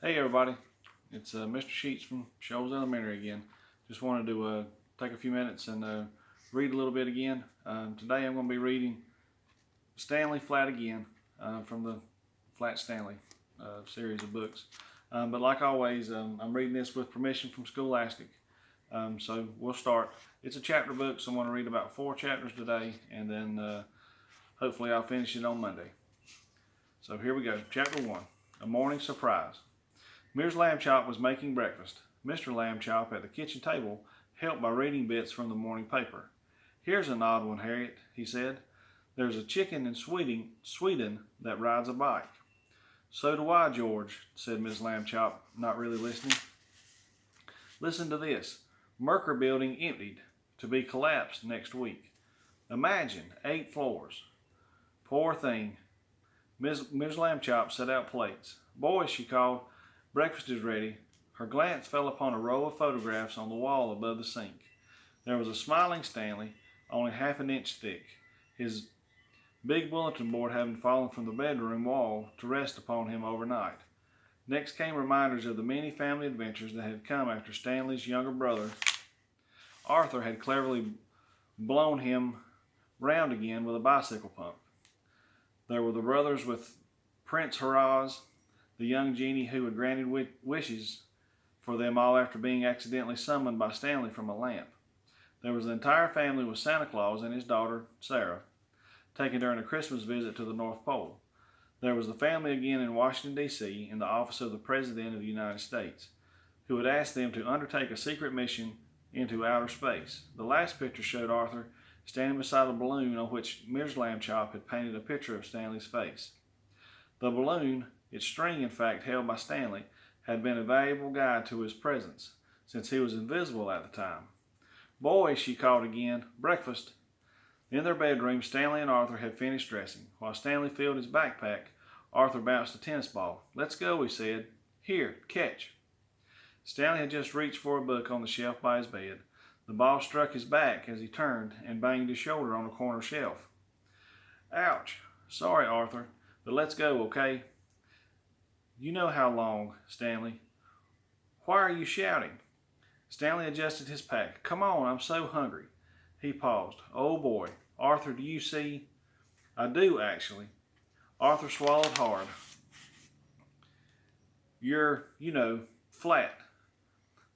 Hey everybody, it's Mr. Sheets from Shoals Elementary again. Just wanted to take a few minutes and read a little bit again. Today I'm going to be reading Stanley Flat Again from the Flat Stanley series of books. But like always, I'm reading this with permission from Scholastic. So we'll start. It's a chapter book, so I'm going to read about 4 chapters today, and then hopefully I'll finish it on Monday. So here we go. Chapter 1, A Morning Surprise. Ms. Lambchop was making breakfast. Mr. Lambchop at the kitchen table helped by reading bits from the morning paper. "Here's an odd one, Harriet," he said. "There's a chicken in Sweden that rides a bike." "So do I, George," said Ms. Lambchop, not really listening. "Listen to this. Merker building emptied, to be collapsed next week. Imagine, 8 floors. Poor thing." Ms. Lambchop set out plates. "Boys," she called, "breakfast is ready." Her glance fell upon a row of photographs on the wall above the sink. There was a smiling Stanley, only half an inch thick, his big bulletin board having fallen from the bedroom wall to rest upon him overnight. Next came reminders of the many family adventures that had come after Stanley's younger brother, Arthur, had cleverly blown him round again with a bicycle pump. There were the brothers with Prince Hurrahs, the young genie who had granted wishes for them all after being accidentally summoned by Stanley from a lamp. There was the entire family with Santa Claus and his daughter, Sarah, taken during a Christmas visit to the North Pole. There was the family again in Washington, D.C., in the office of the President of the United States, who had asked them to undertake a secret mission into outer space. The last picture showed Arthur standing beside a balloon on which Ms. Lambchop had painted a picture of Stanley's face. The balloon, its string in fact held by Stanley, had been a valuable guide to his presence, since he was invisible at the time. "Boys," she called again, "breakfast." In their bedroom, Stanley and Arthur had finished dressing. While Stanley filled his backpack, Arthur bounced a tennis ball. "Let's go," he said. "Here, catch." Stanley had just reached for a book on the shelf by his bed. The ball struck his back as he turned and banged his shoulder on a corner shelf. "Ouch. Sorry, Arthur, but let's go, okay?" "You know how long, Stanley." "Why are you shouting?" Stanley adjusted his pack. "Come on, I'm so hungry." He paused. "Oh boy. Arthur, do you see?" "I do, actually." Arthur swallowed hard. "You're, flat."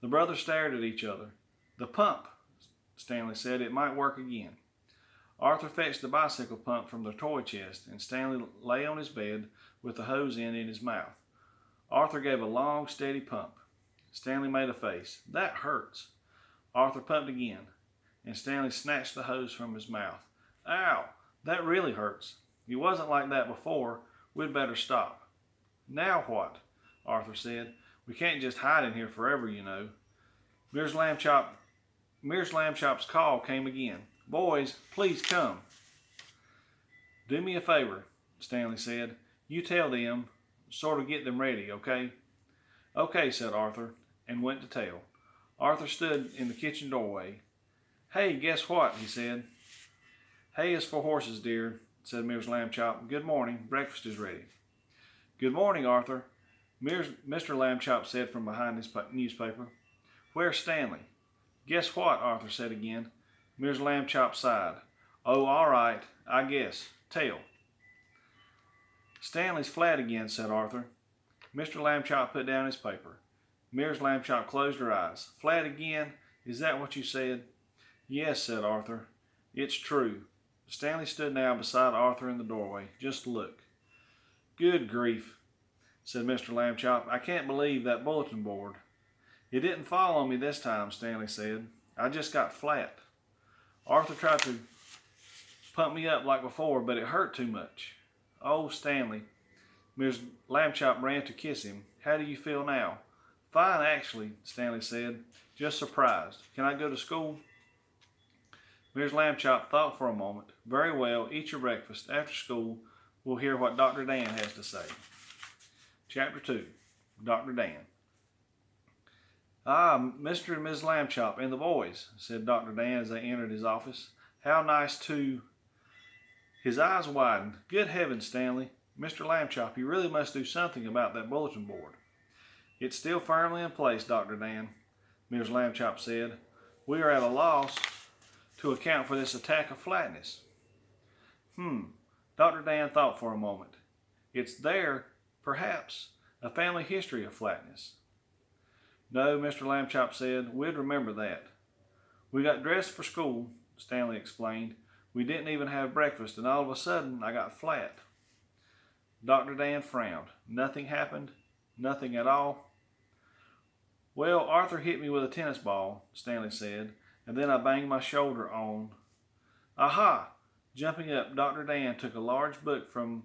The brothers stared at each other. "The pump," Stanley said. "It might work again." Arthur fetched the bicycle pump from the toy chest, and Stanley lay on his bed with the hose end in his mouth. Arthur gave a long, steady pump. Stanley made a face. "That hurts." Arthur pumped again, and Stanley snatched the hose from his mouth. "Ow, that really hurts. It wasn't like that before. We'd better stop." "Now what?" Arthur said. "We can't just hide in here forever, you know." Ms. Lambchop's call came again. "Boys, please come." "Do me a favor," Stanley said. "You tell them, sort of get them ready, okay?" "Okay," said Arthur, and went to tell. Arthur stood in the kitchen doorway. "Hey, guess what?" he said. "Hay is for horses, dear," said Ms. Lambchop. "Good morning. Breakfast is ready." "Good morning, Arthur," Mr. Lambchop said from behind his newspaper. "Where's Stanley?" "Guess what?" Arthur said again. Ms. Lambchop sighed. "Oh, all right, I guess. Tell." "Stanley's flat again," said Arthur. Mr. Lambchop put down his paper. Ms. Lambchop closed her eyes. "Flat again? Is that what you said?" "Yes," said Arthur. "It's true." Stanley stood now beside Arthur in the doorway. "Just look." "Good grief," said Mr. Lambchop. "I can't believe that bulletin board." "It didn't fall on me this time," Stanley said. "I just got flat. Arthur tried to pump me up like before, but it hurt too much." "Oh, Stanley." Ms. Lambchop ran to kiss him. "How do you feel now?" "Fine, actually," Stanley said. "Just surprised. Can I go to school?" Ms. Lambchop thought for a moment. "Very well, eat your breakfast. After school, we'll hear what Dr. Dan has to say." Chapter 2, Dr. Dan. "Ah, Mr. and Ms. Lambchop and the boys," said Dr. Dan as they entered his office. "How nice to—" His eyes widened. "Good heavens, Stanley. Mr. Lambchop, you really must do something about that bulletin board." It's still firmly in place, Dr. Dan, Ms. Lambchop said. We are at a loss to account for this attack of flatness. Dr. Dan thought for a moment. It's there, perhaps, a family history of flatness. No, Mr. Lambchop said, we'd remember that. We got dressed for school, Stanley explained. We didn't even have breakfast, and all of a sudden I got flat. Dr. Dan frowned. Nothing happened? Nothing at all? Well, Arthur hit me with a tennis ball, Stanley said, and then I banged my shoulder on. Aha! Jumping up, Dr. Dan took a large book from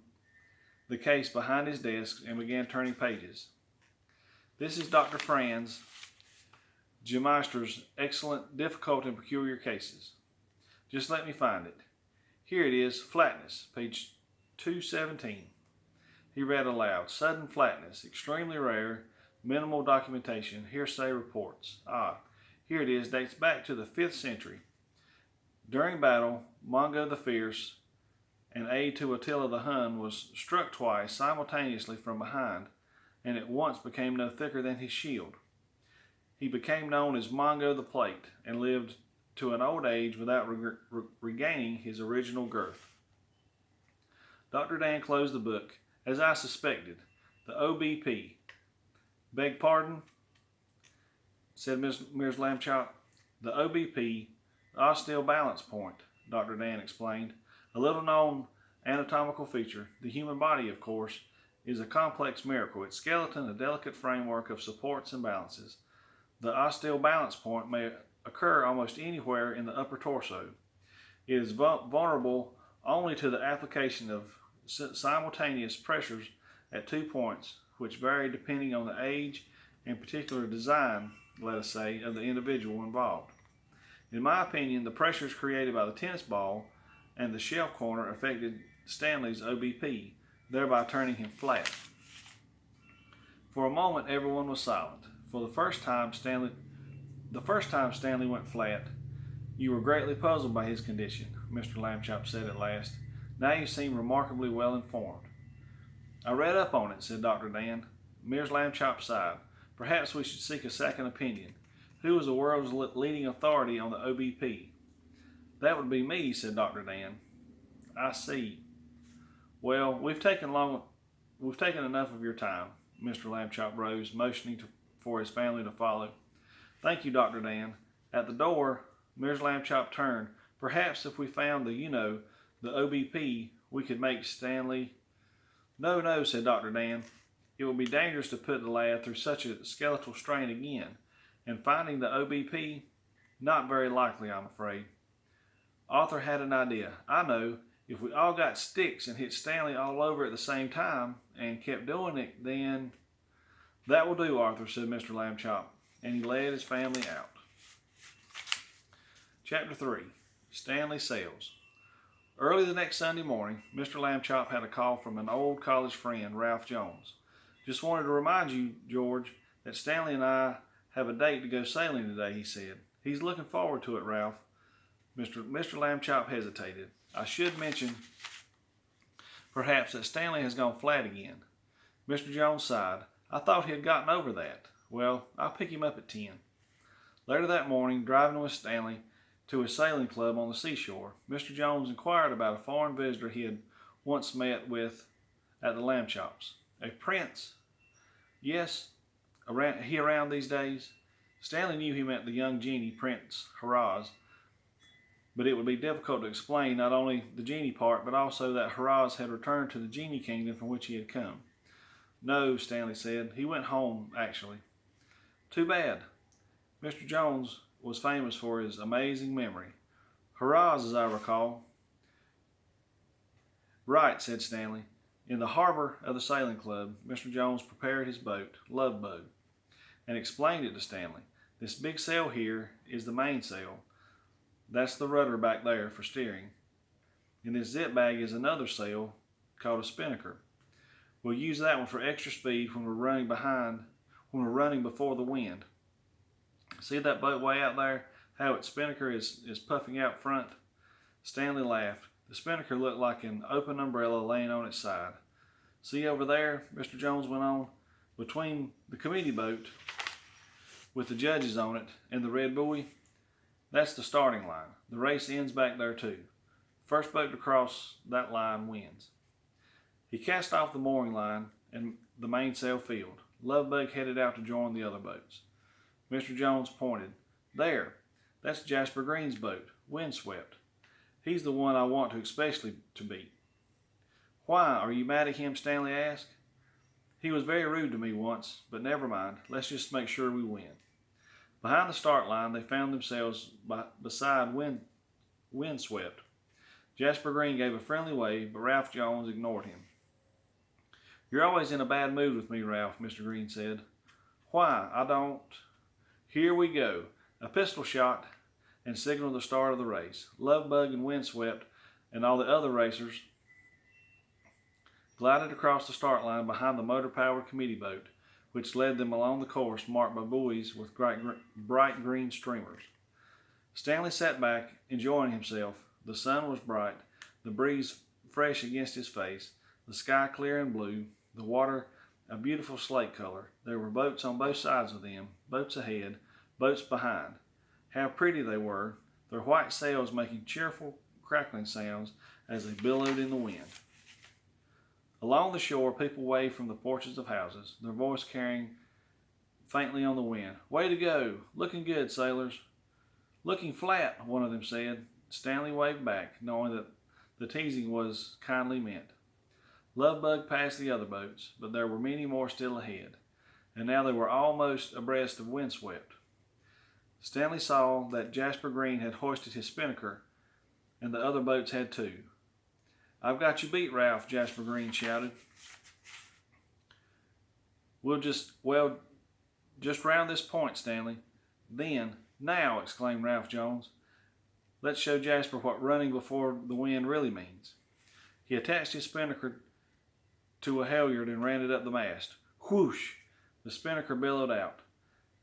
the case behind his desk and began turning pages. This is Dr. Franz Gemeister's excellent, difficult, and peculiar cases. Just let me find it. Here it is, flatness, page 217. He read aloud, sudden flatness, extremely rare, minimal documentation, hearsay reports. Here it is, dates back to the 5th century. During battle, Mongo the Fierce, an aide to Attila the Hun, was struck twice simultaneously from behind, and at once became no thicker than his shield. He became known as Mongo the Plate, and lived to an old age without regaining his original girth. Dr. Dan closed the book. As I suspected, the OBP. Beg pardon? Said Ms. Lambchop. The OBP, the osteal balance point, Dr. Dan explained. A little known anatomical feature. The human body, of course, is a complex miracle. Its skeleton, a delicate framework of supports and balances. The osteal balance point may occur almost anywhere in the upper torso. It is vulnerable only to the application of simultaneous pressures at 2 points, which vary depending on the age and particular design, let us say, of the individual involved. In my opinion, the pressures created by the tennis ball and the shelf corner affected Stanley's OBP, thereby turning him flat. For a moment, everyone was silent. For the first time Stanley went flat, you were greatly puzzled by his condition, Mr. Lambchop said at last. Now you seem remarkably well informed. I read up on it, said Dr. Dan. Ms. Lambchop sighed. Perhaps we should seek a second opinion. Who is the world's leading authority on the OBP? That would be me, said Dr. Dan. I see. Well, we've taken enough of your time. Mr. Lambchop rose, motioning for his family to follow. Thank you, Dr. Dan. At the door, Ms. Lambchop turned. Perhaps if we found the OBP, we could make Stanley... No, said Dr. Dan. It would be dangerous to put the lad through such a skeletal strain again. And finding the OBP, not very likely, I'm afraid. Arthur had an idea. I know. If we all got sticks and hit Stanley all over at the same time and kept doing it, then... That will do, Arthur, said Mr. Lambchop, and he led his family out. Chapter 3. Stanley Sails. Early the next Sunday morning, Mr. Lambchop had a call from an old college friend, Ralph Jones. Just wanted to remind you, George, that Stanley and I have a date to go sailing today, he said. He's looking forward to it, Ralph. Mr. Lambchop hesitated. I should mention, perhaps, that Stanley has gone flat again. Mr. Jones sighed. I thought he had gotten over that. Well, I'll pick him up at 10. Later that morning, driving with Stanley to his sailing club on the seashore, Mr. Jones inquired about a foreign visitor he had once met with at the Lambchops. A prince? Yes, around these days? Stanley knew he meant the young genie, Prince Haraz, but it would be difficult to explain not only the genie part, but also that Haraz had returned to the genie kingdom from which he had come. No, Stanley said. He went home, actually. Too bad. Mr. Jones was famous for his amazing memory. Haraz, as I recall. Right, said Stanley. In the harbor of the sailing club, Mr. Jones prepared his boat, Love Boat, and explained it to Stanley. This big sail here is the mainsail. That's the rudder back there for steering. And this zip bag is another sail called a spinnaker. We'll use that one for extra speed when we're running before the wind. See that boat way out there? How its spinnaker is puffing out front? Stanley laughed. The spinnaker looked like an open umbrella laying on its side. See over there, Mr. Jones went on. between the committee boat with the judges on it and the red buoy, that's the starting line. The race ends back there too. First boat to cross that line wins. He cast off the mooring line and the mainsail filled. Lovebug headed out to join the other boats. Mr. Jones pointed. There, that's Jasper Green's boat, Windswept. He's the one I want to especially to beat. Why, are you mad at him? Stanley asked. He was very rude to me once, but never mind. Let's just make sure we win. Behind the start line, they found themselves beside Windswept. Jasper Green gave a friendly wave, but Ralph Jones ignored him. You're always in a bad mood with me, Ralph, Mr. Green said. Why, I don't. Here we go. A pistol shot and signaled the start of the race. Lovebug and Windswept and all the other racers glided across the start line behind the motor-powered committee boat, which led them along the course marked by buoys with bright green streamers. Stanley sat back, enjoying himself. The sun was bright, the breeze fresh against his face, the sky clear and blue, the water a beautiful slate color. There were boats on both sides of them, boats ahead, boats behind. How pretty they were, their white sails making cheerful crackling sounds as they billowed in the wind. Along the shore, people waved from the porches of houses, their voice carrying faintly on the wind. Way to go! Looking good, sailors. Looking flat, one of them said. Stanley waved back, knowing that the teasing was kindly meant. Lovebug passed the other boats, but there were many more still ahead, and now they were almost abreast of Windswept. Stanley saw that Jasper Green had hoisted his spinnaker, and the other boats had too. I've got you beat, Ralph, Jasper Green shouted. Just round this point, Stanley. Then, now, exclaimed Ralph Jones. Let's show Jasper what running before the wind really means. He attached his spinnaker to a halyard and ran it up the mast. Whoosh! The spinnaker billowed out,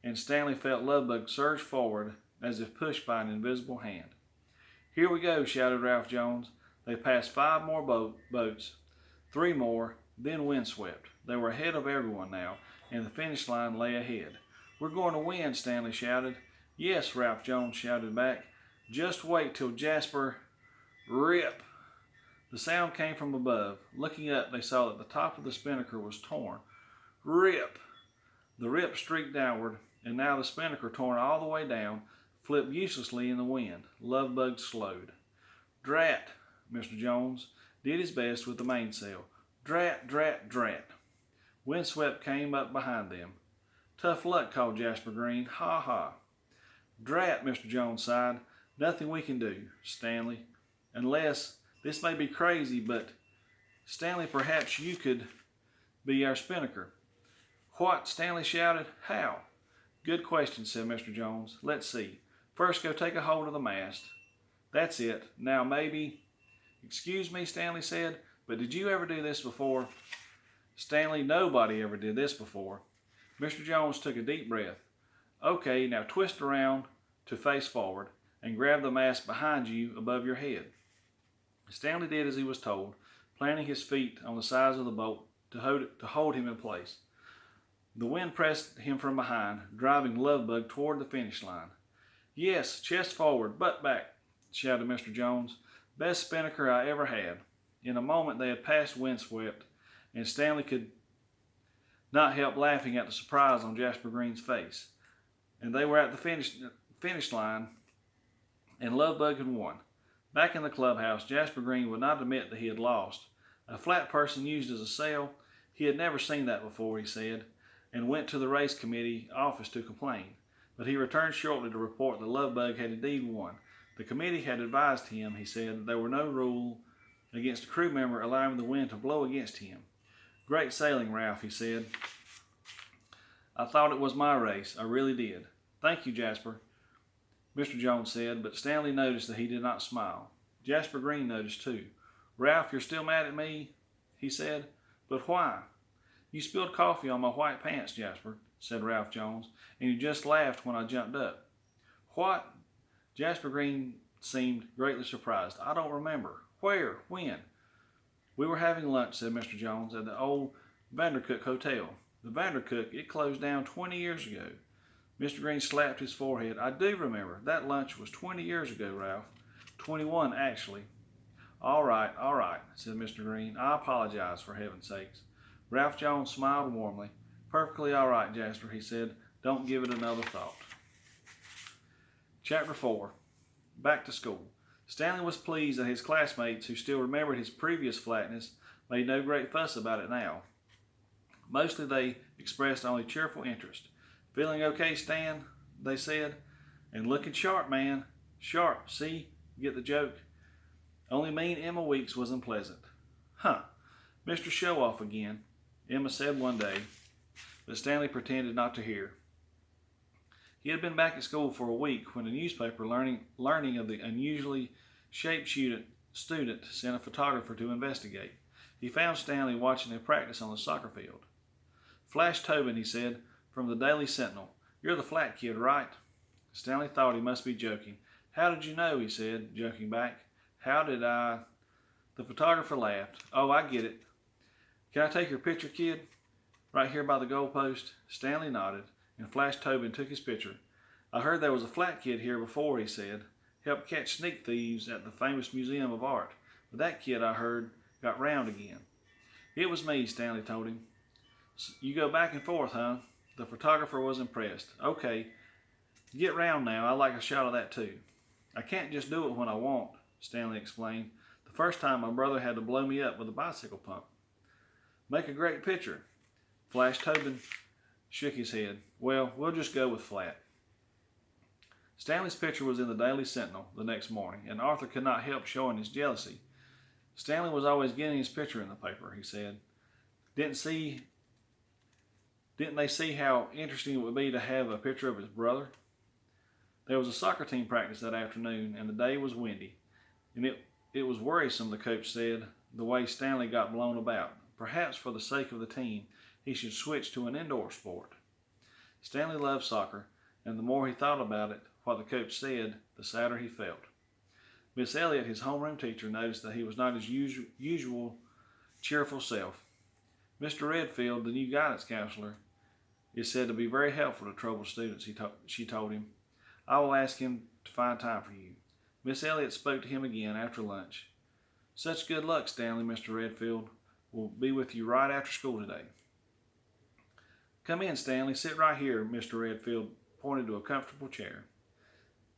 and Stanley felt Lovebug surge forward as if pushed by an invisible hand. Here we go, shouted Ralph Jones. They passed 5 more boats, 3 more, then Windswept. They were ahead of everyone now, and the finish line lay ahead. We're going to win, Stanley shouted. Yes, Ralph Jones shouted back. Just wait till Jasper... Rip! The sound came from above. Looking up, they saw that the top of the spinnaker was torn. Rip! The rip streaked downward, and now the spinnaker, torn all the way down, flipped uselessly in the wind. Lovebug slowed. Drat! Mr. Jones did his best with the mainsail. Drat, drat, drat. Windswept came up behind them. Tough luck, called Jasper Green. Ha ha. Drat, Mr. Jones sighed. Nothing we can do, Stanley. Unless, this may be crazy, but Stanley, perhaps you could be our spinnaker. What? Stanley shouted. How? Good question, said Mr. Jones. Let's see. First, go take a hold of the mast. That's it. Now maybe... Excuse me, Stanley said, but did you ever do this before? Stanley, nobody ever did this before. Mr. Jones took a deep breath. Okay, now twist around to face forward and grab the mast behind you above your head. Stanley did as he was told, planting his feet on the sides of the boat to hold him in place. The wind pressed him from behind, driving Lovebug toward the finish line. Yes, chest forward, butt back, shouted Mr. Jones. Best spinnaker I ever had. In a moment they had passed Windswept, and Stanley could not help laughing at the surprise on Jasper Green's face. And they were at the finish line, and Lovebug had won. Back in the clubhouse, Jasper Green would not admit that he had lost. A flat person used as a sail? He had never seen that before, he said, and went to the race committee office to complain. But he returned shortly to report that Lovebug had indeed won. The committee had advised him, he said, that there were no rule against a crew member allowing the wind to blow against him. Great sailing, Ralph, he said. I thought it was my race. I really did. Thank you, Jasper, Mr. Jones said, but Stanley noticed that he did not smile. Jasper Green noticed too. Ralph, you're still mad at me, he said. But why? You spilled coffee on my white pants, Jasper, said Ralph Jones, and you just laughed when I jumped up. What? Jasper Green seemed greatly surprised. I don't remember. Where? When? We were having lunch, said Mr. Jones, at the old Vandercook Hotel. The Vandercook, it closed down 20 years ago. Mr. Green slapped his forehead. I do remember. That lunch was 20 years ago, Ralph. 21, actually. All right, said Mr. Green. I apologize, for heaven's sakes. Ralph Jones smiled warmly. Perfectly all right, Jasper, he said. Don't give it another thought. Chapter 4. Back to school. Stanley was pleased that his classmates, who still remembered his previous flatness, made no great fuss about it now. Mostly they expressed only cheerful interest. Feeling okay, Stan? They said. And looking sharp, man. Sharp, see? Get the joke? Only mean Emma Weeks was unpleasant. Huh, Mr. Show-Off again, Emma said one day, but Stanley pretended not to hear. He had been back at school for a week when a newspaper learning of the unusually shaped student sent a photographer to investigate. He found Stanley watching a practice on the soccer field. Flash Tobin, he said, from the Daily Sentinel. You're the flat kid, right? Stanley thought he must be joking. How did you know, he said, joking back. How did I? The photographer laughed. Oh, I get it. Can I take your picture, kid? Right here by the goalpost? Stanley nodded, and Flash Tobin took his picture. I heard there was a flat kid here before, he said. Helped catch sneak thieves at the famous Museum of Art. But that kid, I heard, got round again. It was me, Stanley told him. You go back and forth, huh? The photographer was impressed. Okay, get round now. I'd like a shot of that too. I can't just do it when I want, Stanley explained. The first time my brother had to blow me up with a bicycle pump. Make a great picture. Flash Tobin shook his head. Well, we'll just go with flat. Stanley's picture was in the Daily Sentinel the next morning, and Arthur could not help showing his jealousy. Stanley was always getting his picture in the paper, he said. Didn't they see how interesting it would be to have a picture of his brother? There was a soccer team practice that afternoon, and the day was windy, and it was worrisome, the coach said, the way Stanley got blown about. Perhaps for the sake of the team, he should switch to an indoor sport. Stanley loved soccer, and the more he thought about it, what the coach said, the sadder he felt. Miss Elliott, his homeroom teacher, noticed that he was not his usual cheerful self. Mr. Redfield, the new guidance counselor, is said to be very helpful to troubled students, she told him. I will ask him to find time for you. Miss Elliott spoke to him again after lunch. Such good luck, Stanley, Mr. Redfield. We'll be with you right after school today. Come in, Stanley. Sit right here, Mr. Redfield pointed to a comfortable chair.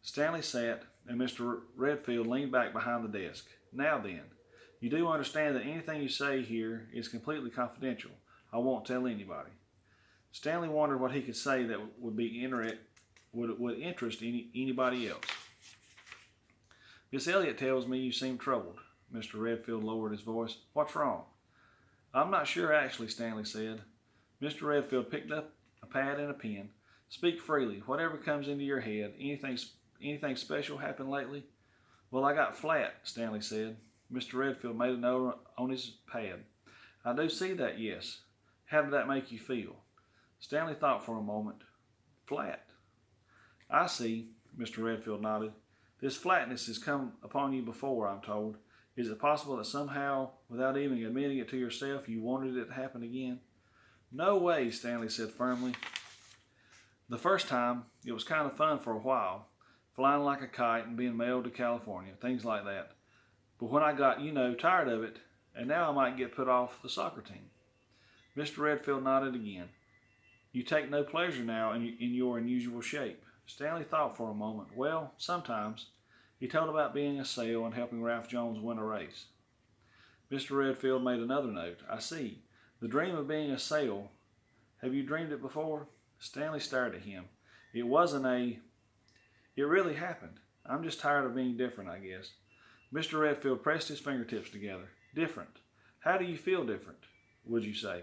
Stanley sat, and Mr. Redfield leaned back behind the desk. Now then, you do understand that anything you say here is completely confidential. I won't tell anybody. Stanley wondered what he could say that would interest anybody else. Miss Elliott tells me you seem troubled. Mr. Redfield lowered his voice. What's wrong? I'm not sure, actually, Stanley said. Mr. Redfield picked up a pad and a pen. Speak freely. Whatever comes into your head. Anything special happened lately? Well, I got flat, Stanley said. Mr. Redfield made a note on his pad. I do see that, yes. How did that make you feel? Stanley thought for a moment. Flat. I see, Mr. Redfield nodded. This flatness has come upon you before, I'm told. Is it possible that somehow, without even admitting it to yourself, you wanted it to happen again? No way, Stanley said firmly. The first time, it was kind of fun for a while, flying like a kite and being mailed to California, things like that. But when I got, tired of it, and now I might get put off the soccer team. Mr. Redfield nodded again. You take no pleasure now in your unusual shape. Stanley thought for a moment. Well, sometimes. He told about being a sale and helping Ralph Jones win a race. Mr. Redfield made another note. I see. The dream of being a sale. Have you dreamed it before? Stanley stared at him. It really happened. I'm just tired of being different, I guess. Mr. Redfield pressed his fingertips together. Different. How do you feel different, would you say?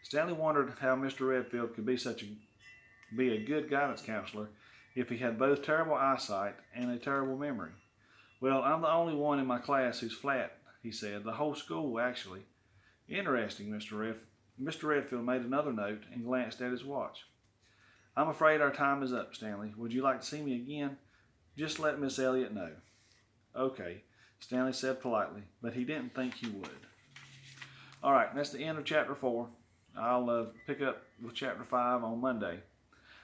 Stanley wondered how Mr. Redfield could be a good guidance counselor if he had both terrible eyesight and a terrible memory. Well, I'm the only one in my class who's flat, he said. The whole school, actually. Interesting, Mr. Redfield made another note and glanced at his watch. I'm afraid our time is up, Stanley. Would you like to see me again? Just let Miss Elliott know. Okay, Stanley said politely, but he didn't think he would. All right, that's the end of chapter 4. I'll pick up with chapter 5 on Monday.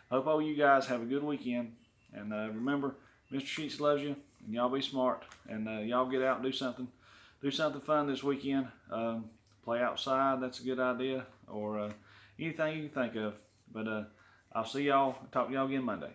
Hope all you guys have a good weekend. And remember, Mr. Sheets loves you, and y'all be smart, and y'all get out and do something. Do something fun this weekend. Play outside, that's a good idea, or anything you can think of. But I'll see y'all, talk to y'all again Monday.